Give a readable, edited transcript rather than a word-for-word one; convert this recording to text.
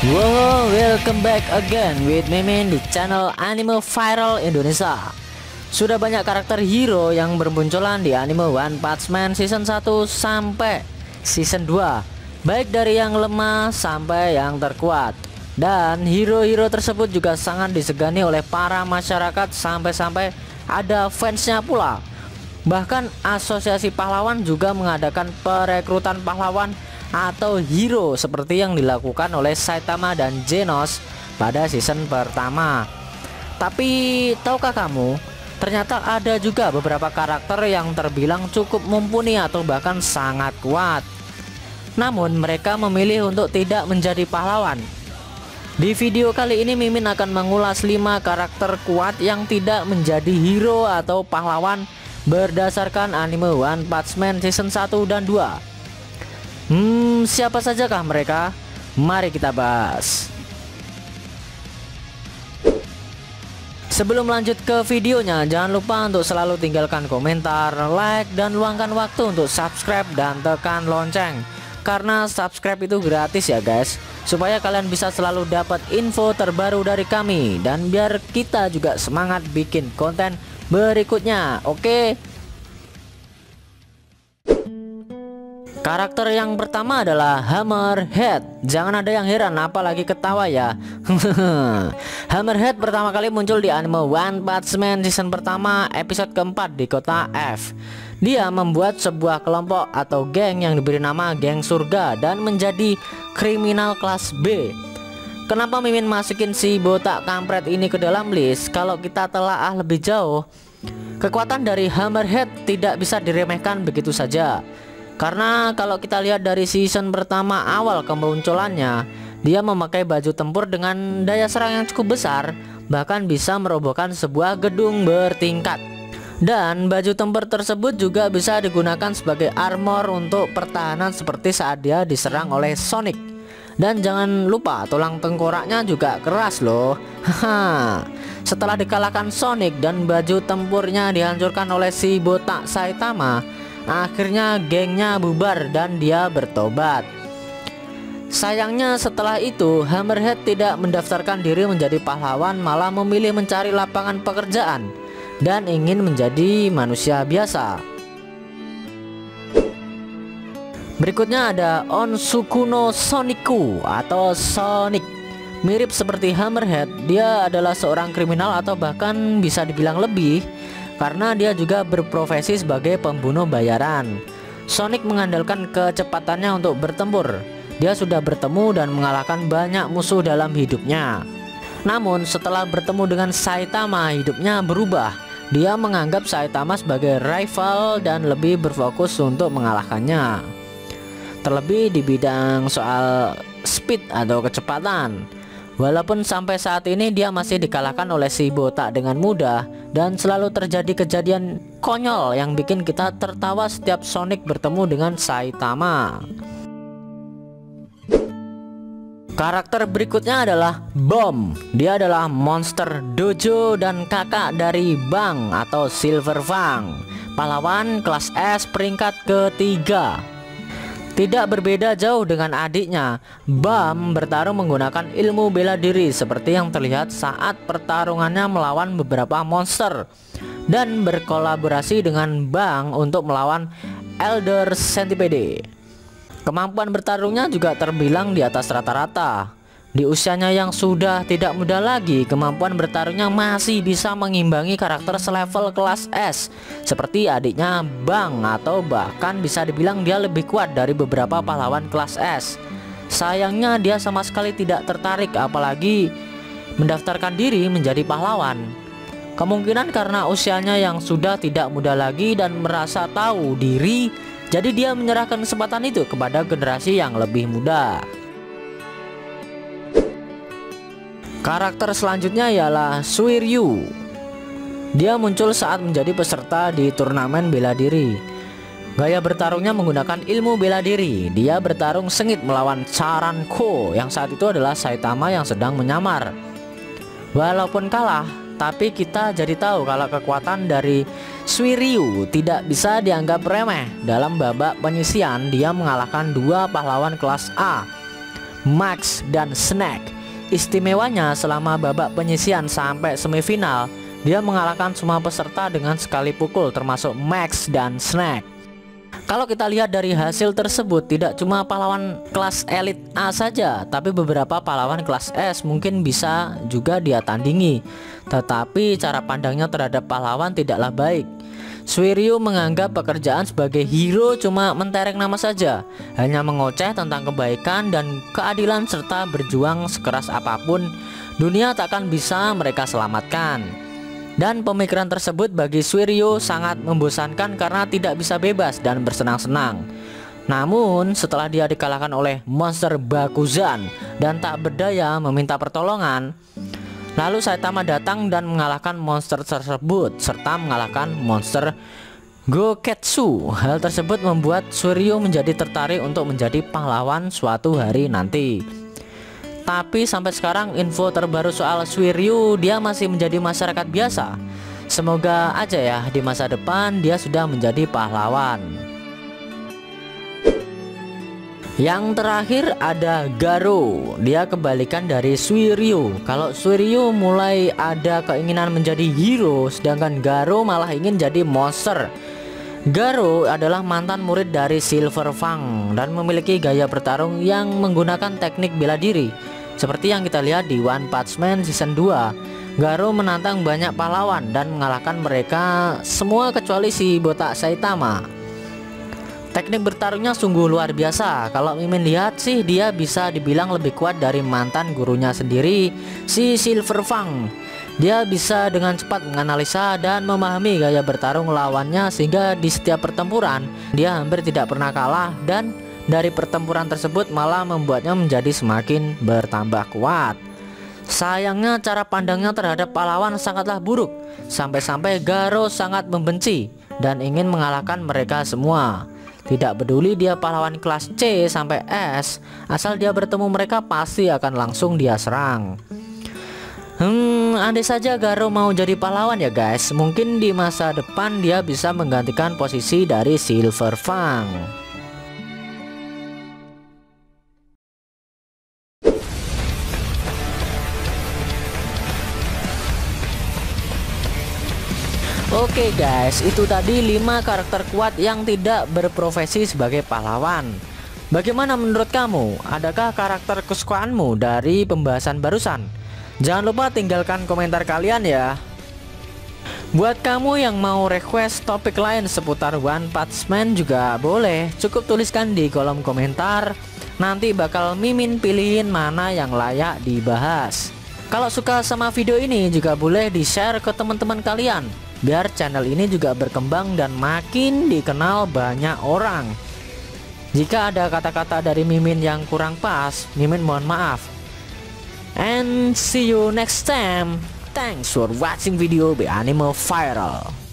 Wow, welcome back again with Mimin di channel Anime Viral Indonesia. Sudah banyak karakter hero yang bermunculan di anime One Punch Man season 1 sampai season 2, baik dari yang lemah sampai yang terkuat. Dan hero-hero tersebut juga sangat disegani oleh para masyarakat sampai-sampai ada fansnya pula. Bahkan asosiasi pahlawan juga mengadakan perekrutan pahlawan atau hero seperti yang dilakukan oleh Saitama dan Genos pada season pertama. Tapi tahukah kamu, ternyata ada juga beberapa karakter yang terbilang cukup mumpuni atau bahkan sangat kuat, namun mereka memilih untuk tidak menjadi pahlawan. Di video kali ini Mimin akan mengulas 5 karakter kuat yang tidak menjadi hero atau pahlawan berdasarkan anime One Punch Man season 1 dan 2. Siapa sajakah mereka? Mari kita bahas. Sebelum lanjut ke videonya, jangan lupa untuk selalu tinggalkan komentar, like, dan luangkan waktu untuk subscribe dan tekan lonceng. Karena subscribe itu gratis ya guys, supaya kalian bisa selalu dapat info terbaru dari kami. Dan biar kita juga semangat bikin konten berikutnya, oke? Karakter yang pertama adalah Hammerhead. Jangan ada yang heran apalagi ketawa ya. Hammerhead pertama kali muncul di anime One Punch Man season pertama episode keempat di kota F. Dia membuat sebuah kelompok atau geng yang diberi nama Geng Surga dan menjadi kriminal kelas B. Kenapa Mimin masukin si botak kampret ini ke dalam list? Kalau kita telaah lebih jauh, kekuatan dari Hammerhead tidak bisa diremehkan begitu saja. Karena kalau kita lihat dari season pertama awal kemunculannya, dia memakai baju tempur dengan daya serang yang cukup besar, bahkan bisa merobohkan sebuah gedung bertingkat. Dan baju tempur tersebut juga bisa digunakan sebagai armor untuk pertahanan seperti saat dia diserang oleh Sonic. Dan jangan lupa tulang tengkoraknya juga keras loh. Setelah dikalahkan Sonic dan baju tempurnya dihancurkan oleh si botak Saitama, akhirnya gengnya bubar dan dia bertobat. Sayangnya setelah itu Hammerhead tidak mendaftarkan diri menjadi pahlawan, malah memilih mencari lapangan pekerjaan dan ingin menjadi manusia biasa. Berikutnya ada Onsukuno Soniku atau Sonic. Mirip seperti Hammerhead, dia adalah seorang kriminal atau bahkan bisa dibilang lebih, karena dia juga berprofesi sebagai pembunuh bayaran. Sonic mengandalkan kecepatannya untuk bertempur. Dia sudah bertemu dan mengalahkan banyak musuh dalam hidupnya. Namun setelah bertemu dengan Saitama, hidupnya berubah. Dia menganggap Saitama sebagai rival dan lebih berfokus untuk mengalahkannya. Terlebih di bidang soal speed atau kecepatan. Walaupun sampai saat ini dia masih dikalahkan oleh si botak dengan mudah, dan selalu terjadi kejadian konyol yang bikin kita tertawa setiap Sonic bertemu dengan Saitama. Karakter berikutnya adalah Bomb. Dia adalah monster dojo dan kakak dari Bang atau Silver Fang, pahlawan kelas S peringkat ketiga. Tidak berbeda jauh dengan adiknya, Bam bertarung menggunakan ilmu bela diri seperti yang terlihat saat pertarungannya melawan beberapa monster, dan berkolaborasi dengan Bang untuk melawan Elder Centipede. Kemampuan bertarungnya juga terbilang di atas rata-rata. Di usianya yang sudah tidak muda lagi, kemampuan bertarungnya masih bisa mengimbangi karakter selevel kelas S seperti adiknya Bang, atau bahkan bisa dibilang dia lebih kuat dari beberapa pahlawan kelas S. Sayangnya dia sama sekali tidak tertarik apalagi mendaftarkan diri menjadi pahlawan. Kemungkinan karena usianya yang sudah tidak muda lagi dan merasa tahu diri, jadi dia menyerahkan kesempatan itu kepada generasi yang lebih muda. Karakter selanjutnya ialah Suiryu. Dia muncul saat menjadi peserta di turnamen bela diri. Gaya bertarungnya menggunakan ilmu bela diri. Dia bertarung sengit melawan Charanko yang saat itu adalah Saitama yang sedang menyamar. Walaupun kalah, tapi kita jadi tahu kalau kekuatan dari Suiryu tidak bisa dianggap remeh. Dalam babak penyisian, dia mengalahkan 2 pahlawan kelas A. Max, dan Snack. Istimewanya selama babak penyisian sampai semifinal, dia mengalahkan semua peserta dengan sekali pukul termasuk Max dan Snack. Kalau kita lihat dari hasil tersebut, tidak cuma pahlawan kelas elit A saja, tapi beberapa pahlawan kelas S mungkin bisa juga dia tandingi. Tetapi cara pandangnya terhadap pahlawan tidaklah baik. Suiryu menganggap pekerjaan sebagai hero cuma mentereng nama saja, hanya mengoceh tentang kebaikan dan keadilan serta berjuang sekeras apapun, dunia takkan bisa mereka selamatkan. Dan pemikiran tersebut bagi Suiryu sangat membosankan karena tidak bisa bebas dan bersenang-senang. Namun setelah dia dikalahkan oleh monster Bakuzan dan tak berdaya meminta pertolongan, lalu Saitama datang dan mengalahkan monster tersebut serta mengalahkan monster Goketsu. Hal tersebut membuat Suiryu menjadi tertarik untuk menjadi pahlawan suatu hari nanti. Tapi sampai sekarang info terbaru soal Suiryu, dia masih menjadi masyarakat biasa. Semoga aja ya di masa depan dia sudah menjadi pahlawan. Yang terakhir ada Garo. Dia kebalikan dari Suiryu. Kalau Suiryu mulai ada keinginan menjadi hero, sedangkan Garo malah ingin jadi monster. Garo adalah mantan murid dari Silver Fang dan memiliki gaya bertarung yang menggunakan teknik bela diri. Seperti yang kita lihat di One Punch Man Season 2, Garo menantang banyak pahlawan dan mengalahkan mereka semua kecuali si botak Saitama. Teknik bertarungnya sungguh luar biasa. Kalau Mimin lihat sih dia bisa dibilang lebih kuat dari mantan gurunya sendiri, si Silver Fang. Dia bisa dengan cepat menganalisa dan memahami gaya bertarung lawannya sehingga di setiap pertempuran dia hampir tidak pernah kalah, dan dari pertempuran tersebut malah membuatnya menjadi semakin bertambah kuat. Sayangnya cara pandangnya terhadap pahlawan sangatlah buruk, sampai-sampai Garo sangat membenci dan ingin mengalahkan mereka semua. Tidak peduli dia pahlawan kelas C sampai S, asal dia bertemu mereka pasti akan langsung dia serang. Andai saja Garo mau jadi pahlawan ya guys, mungkin di masa depan dia bisa menggantikan posisi dari Silver Fang. Oke guys, itu tadi 5 karakter kuat yang tidak berprofesi sebagai pahlawan. Bagaimana menurut kamu? Adakah karakter kesukaanmu dari pembahasan barusan? Jangan lupa tinggalkan komentar kalian ya. Buat kamu yang mau request topik lain seputar One Punch Man juga boleh, cukup tuliskan di kolom komentar. Nanti bakal Mimin pilihin mana yang layak dibahas. Kalau suka sama video ini juga boleh di-share ke teman-teman kalian, biar channel ini juga berkembang dan makin dikenal banyak orang. Jika ada kata-kata dari Mimin yang kurang pas, Mimin mohon maaf. And see you next time. Thanks for watching video by Anime Viral.